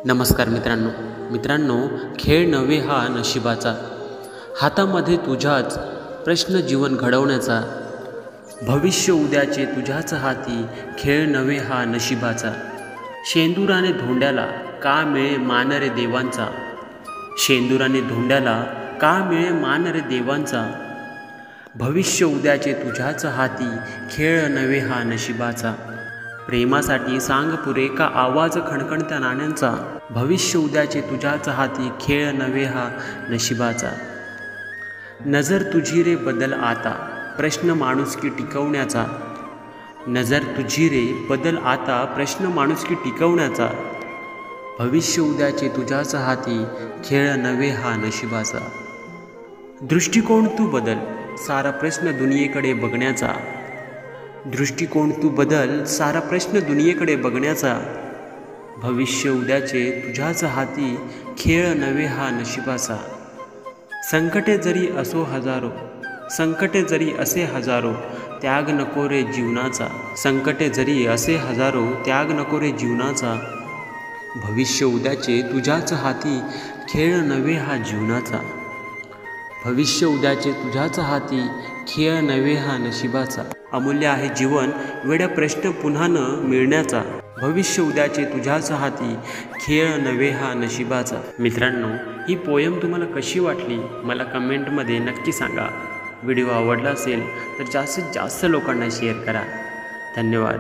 नमस्कार मित्रांनो, खेळ नव्हे हा नशिबाचा, हातामध्ये तुझ्याच प्रश्न जीवन घडवण्याचा, भविष्य उद्याचे तुझ्याच हाती, खेळ नव्हे हा नशिबाचा। शेंदुराने धोंड्याला का मिळे मान रे देवांचा, शेंदुराने धोंड्याला का मिळे मान रे देवांचा, भविष्य उद्याचे तुझ्याच हाती, खेळ नव्हे हा नशिबाचा। प्रेमासाठी सांग पुरे का आवाज खणखणत्या नाण्यांचा, भविष्य उद्याचे तुझ्याच हाती, खेळ नव्हे हा नशिबाचा। नजर तुझी रे बदल आता, प्रश्न माणुसकी टिकवण्याचा, नजर तुझी रे बदल आता, प्रश्न माणुसकी टिकवण्याचा, भविष्य उद्याचे तुझ्याच हाती, खेळ नव्हे हा नशिबाचा। दृष्टिकोन तू बदल, सारा प्रश्न दुनियेकडे बघण्याचा, दृष्टिकोन तू बदल, सारा प्रश्न दुनियेकडे बघण्याचा, भविष्य उद्याचे तुझ्याच हाती, खेळ नव्हे हा नशिबाचा। संकटे जरी असो हजारो, संकटे जरी असे हजारो, त्याग नको रे जीवनाचा, संकटे जरी असे हजारो, त्याग नको रे जीवनाचा, भविष्य उद्याचे तुझ्याच हाती, खेळ नव्हे हा जीवनाचा, भविष्य उद्याचे तुझ्याच हाती, खेळ नव्हे हा नशिबाचा। अमूल्य आहे जीवन, वेड्या प्रश्न पुन्हा न मिळण्याचा, भविष्य उद्याचे तुझ्याच हाती, खेळ नव्हे हा नशिबाचा। मित्रांनो, ही पोयम तुम्हाला कशी वाटली मला कमेंटमध्ये नक्की सांगा। व्हिडिओ आवडला असेल तर जास्तीत जास्त लोकांना शेअर करा। धन्यवाद।